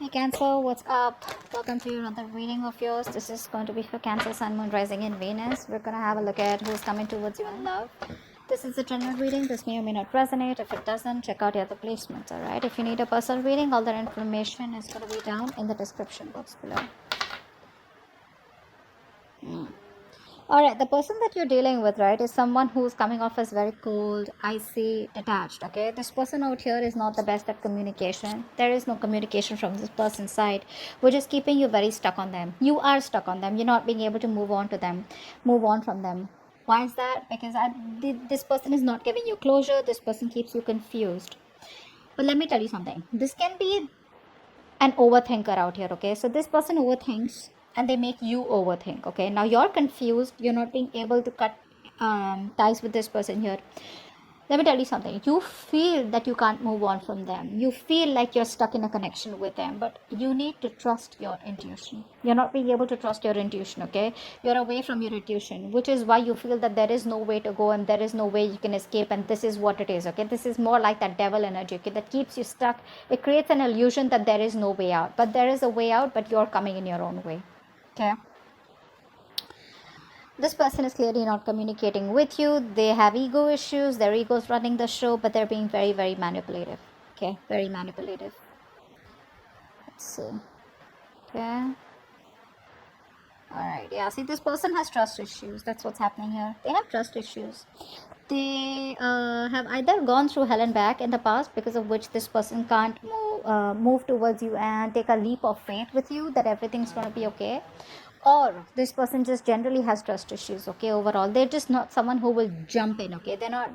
Hey Cancer, what's up? Welcome to another reading of yours. This is going to be for Cancer, Sun, Moon, Rising, in Venus. We're going to have a look at who's coming towards you in love. This is a general reading. This may or may not resonate. If it doesn't, check out the other placements, alright? If you need a personal reading, all that information is going to be down in the description box below. Alright, the person that you're dealing with, right, is someone who's coming off as very cold, icy, detached, okay? This person out here is not the best at communication. There is no communication from this person's side, which is keeping you very stuck on them. You are stuck on them. You're not being able to move on from them. Why is that? Because this person is not giving you closure. This person keeps you confused. But let me tell you something. This can be an overthinker out here, okay? So this person overthinks and they make you overthink, okay? Now you're confused, you're not being able to cut ties with this person here. Let me tell you something. You feel that you can't move on from them. You feel like you're stuck in a connection with them, but you need to trust your intuition. You're not being able to trust your intuition, okay? You're away from your intuition, which is why you feel that there is no way to go and there is no way you can escape, and this is what it is, okay? This is more like that devil energy, okay, that keeps you stuck. It creates an illusion that there is no way out, but there is a way out, but you're coming in your own way, okay? This person is clearly not communicating with you. They have ego issues. Their ego is running the show, but they're being very, very manipulative. Okay, very manipulative. Let's see. Okay. Alright, yeah, see, this person has trust issues. That's what's happening here. They have trust issues. They have either gone through hell and back in the past, because of which this person can't move towards you and take a leap of faith with you that everything's going to be okay, or this person just generally has trust issues, okay? Overall, they're just not someone who will jump in, okay? They're not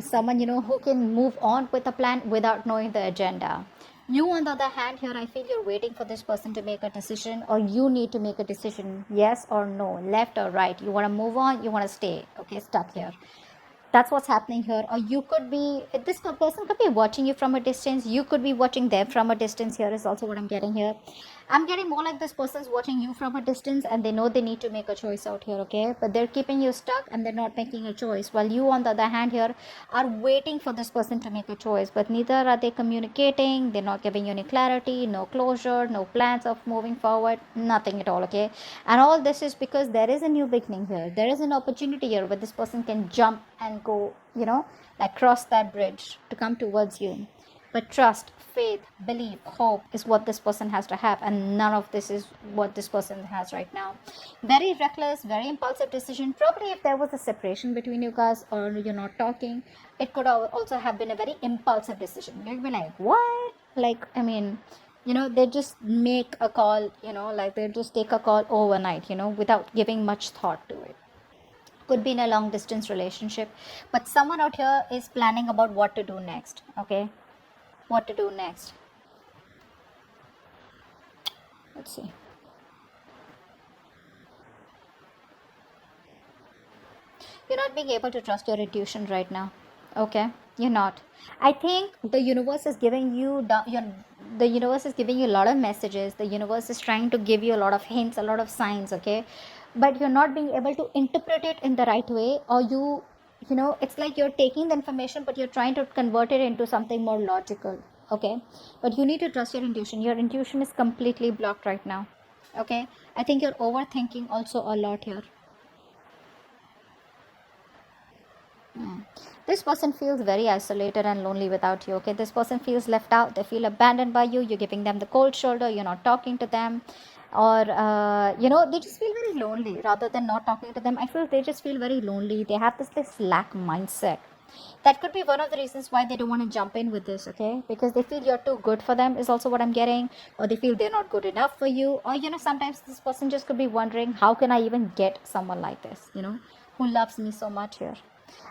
someone, who can move on with a plan without knowing the agenda. You, on the other hand, here I feel you're waiting for this person to make a decision, or you need to make a decision, yes or no, left or right. You want to move on, you want to stay, okay, stuck here. That's what's happening here. Or you could be, this person could be watching you from a distance, you could be watching them from a distance. Here is also what I'm getting here. I'm getting more like this person's watching you from a distance and they know they need to make a choice out here, okay? But they're keeping you stuck and they're not making a choice, while you, on the other hand, here are waiting for this person to make a choice, but neither are they communicating. They're not giving you any clarity, no closure, no plans of moving forward, nothing at all, okay? And all this is because there is a new beginning here. There is an opportunity here where this person can jump and go, like cross that bridge to come towards you. But trust, faith, belief, hope is what this person has to have, and none of this is what this person has right now. Very reckless, very impulsive decision. Probably if there was a separation between you guys, or you're not talking, it could also have been a very impulsive decision. You'd be like, what? Like, I mean, they just make a call, like they just take a call overnight, without giving much thought to it. Could be in a long distance relationship, but someone out here is planning about what to do next, okay? What to do next. Let's see. You're not being able to trust your intuition right now, okay? You're not. I think the universe is giving you the universe is giving you a lot of messages. The universe is trying to give you a lot of hints, a lot of signs, okay? But you're not being able to interpret it in the right way, or it's like you're taking the information but you're trying to convert it into something more logical, okay? But you need to trust your intuition. Your intuition is completely blocked right now, okay? I think you're overthinking also a lot here. This person feels very isolated and lonely without you, okay? This person feels left out. They feel abandoned by you. You're giving them the cold shoulder. You're not talking to them, or they just feel very lonely rather than not talking to them. I feel they just feel very lonely. They have this lack mindset. That could be one of the reasons why they don't want to jump in with this, okay? Because they feel you're too good for them, is also what I'm getting. Or they feel they're not good enough for you. Or sometimes this person just could be wondering, how can I even get someone like this, who loves me so much here?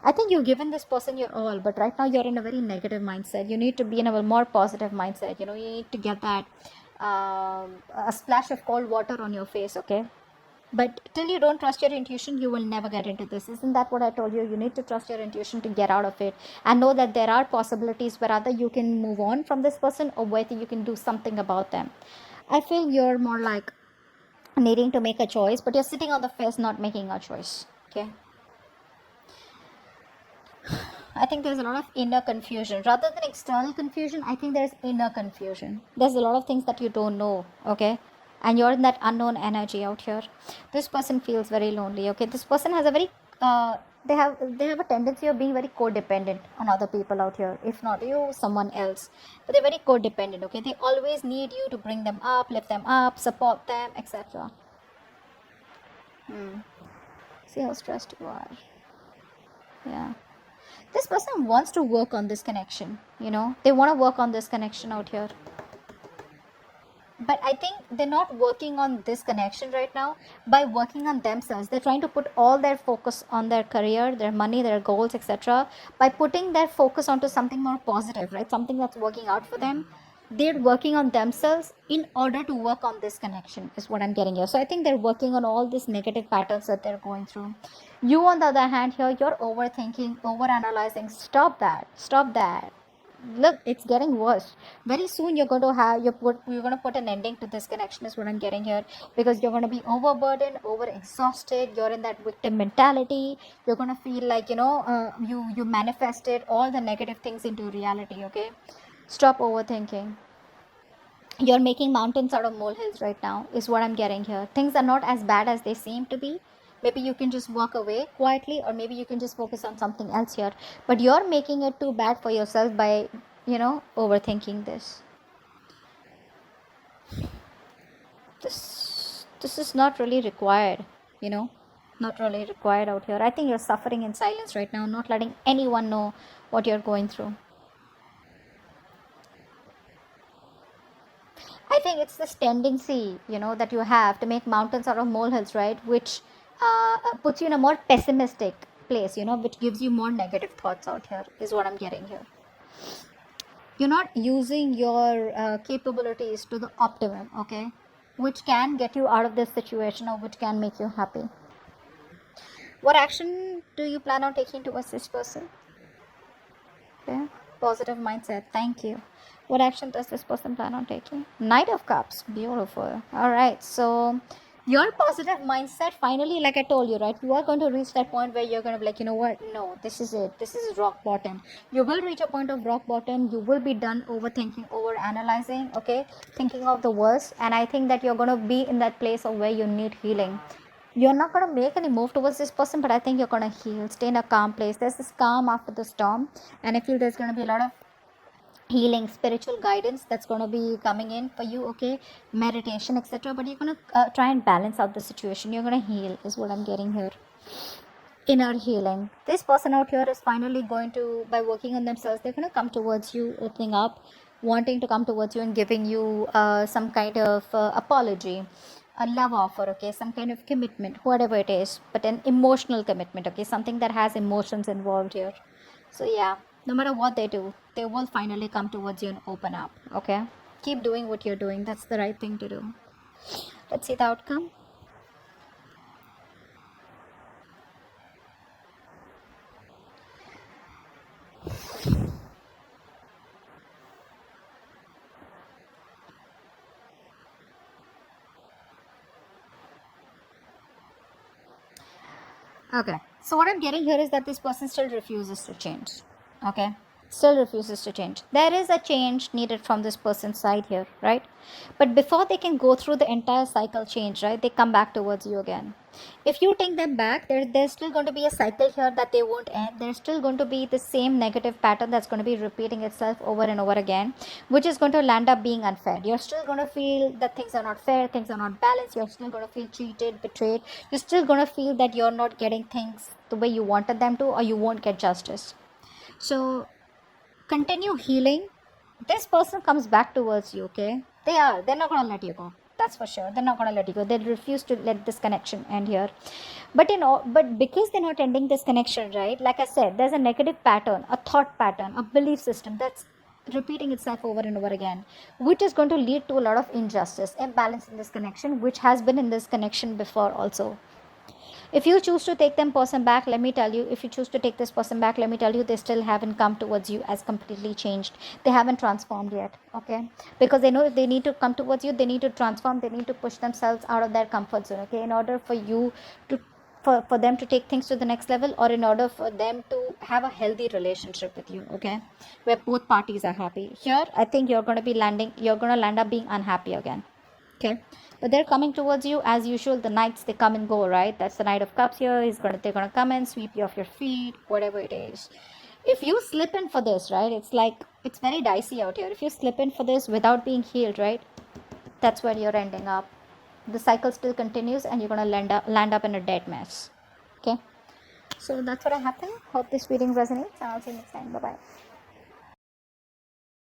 I think you've given this person your all, but right now you're in a very negative mindset. You need to be in a more positive mindset. You need to get that a splash of cold water on your face, okay? But till you don't trust your intuition, you will never get into this. Isn't that what I told you? You need to trust your intuition to get out of it, and know that there are possibilities where either you can move on from this person, or whether you can do something about them. I feel you're more like needing to make a choice, but you're sitting on the fence not making a choice, okay? I think there's a lot of inner confusion. Rather than external confusion, I think there's inner confusion. There's a lot of things that you don't know, okay? And you're in that unknown energy out here. This person feels very lonely, okay? This person has a very they have a tendency of being very codependent on other people out here. If not you, someone else. But they're very codependent, okay? They always need you to bring them up, lift them up, support them, etc. See how stressed you are. Yeah. This person wants to work on this connection, they want to work on this connection out here, but I think they're not working on this connection right now. By working on themselves, they're trying to put all their focus on their career, their money, their goals, etc. By putting their focus onto something more positive, right, something that's working out for them, they're working on themselves in order to work on this connection, is what I'm getting here. So I think they're working on all these negative patterns that they're going through. You, on the other hand, here, you're overthinking, overanalyzing. Stop that. Look, it's getting worse. Very soon you're going to put an ending to this connection, is what I'm getting here, because you're going to be overburdened, over exhausted. You're in that victim mentality. You're going to feel like you manifested all the negative things into reality. Okay, stop overthinking. You're making mountains out of molehills right now, is what I'm getting here. Things are not as bad as they seem to be. Maybe you can just walk away quietly, or maybe you can just focus on something else here. But you're making it too bad for yourself by, overthinking this. This is not really required, not really required out here. I think you're suffering in silence right now, not letting anyone know what you're going through. I think it's this tendency, that you have to make mountains out of molehills, right? Which puts you in a more pessimistic place, which gives you more negative thoughts out here, is what I'm getting here. You're not using your capabilities to the optimum, okay? Which can get you out of this situation, or which can make you happy. What action do you plan on taking towards this person? Okay, positive mindset. Thank you. What action does this person plan on taking? Knight of Cups. Beautiful. All right. So your positive mindset, finally, like I told you, right, you are going to reach that point where you're going to be like, you know what? No, this is it. This is rock bottom. You will reach a point of rock bottom. You will be done overthinking, over analyzing, okay, thinking of the worst. And I think that you're going to be in that place of where you need healing. You're not going to make any move towards this person, but I think you're going to heal, stay in a calm place. There's this calm after the storm, and I feel there's going to be a lot of healing, spiritual guidance that's going to be coming in for you, okay, meditation, etc. But you're going to try and balance out the situation. You're going to heal, is what I'm getting here. Inner healing. This person out here is finally going to, by working on themselves, they're going to come towards you, opening up, wanting to come towards you and giving you some kind of apology, a love offer, okay, some kind of commitment, whatever it is, but an emotional commitment, okay, something that has emotions involved here. So yeah, no matter what they do, they will finally come towards you and open up, okay? Keep doing what you're doing. That's the right thing to do. Let's see the outcome. Okay, so what I'm getting here is that this person still refuses to change, okay? Still refuses to change. There is a change needed from this person's side here, right? But before they can go through the entire cycle change, right, they come back towards you again. If you take them back, there's still going to be a cycle here that they won't end. There's still going to be the same negative pattern that's going to be repeating itself over and over again, which is going to land up being unfair. You're still going to feel that things are not fair, things are not balanced. You're still going to feel cheated, betrayed. You're still going to feel that you're not getting things the way you wanted them to, or you won't get justice. So continue healing. This person comes back towards you, okay? They're not going to let you go. That's for sure. They're not going to let you go. They refuse to let this connection end here. But but because they're not ending this connection, right, like I said, there's a negative pattern, a thought pattern, a belief system that's repeating itself over and over again, which is going to lead to a lot of injustice, imbalance in this connection, which has been in this connection before also. If you choose to take them person back, let me tell you, if you choose to take this person back, let me tell you, they still haven't come towards you as completely changed. They haven't transformed yet, okay? Because they know if they need to come towards you, they need to transform, they need to push themselves out of their comfort zone, okay? In order for for them to take things to the next level, or in order for them to have a healthy relationship with you, okay, where both parties are happy. Here I think you're going to land up being unhappy again, okay. But they're coming towards you as usual. The knights, they come and go, right? That's the Knight of Cups here. They're gonna come and sweep you off your feet, whatever it is. If you slip in for this, right, it's very dicey out here. If you slip in for this without being healed, right, that's where you're ending up. The cycle still continues and you're gonna land up in a dead mess, okay. So that's what happened. Hope this reading resonates, and I'll see you next time. Bye bye.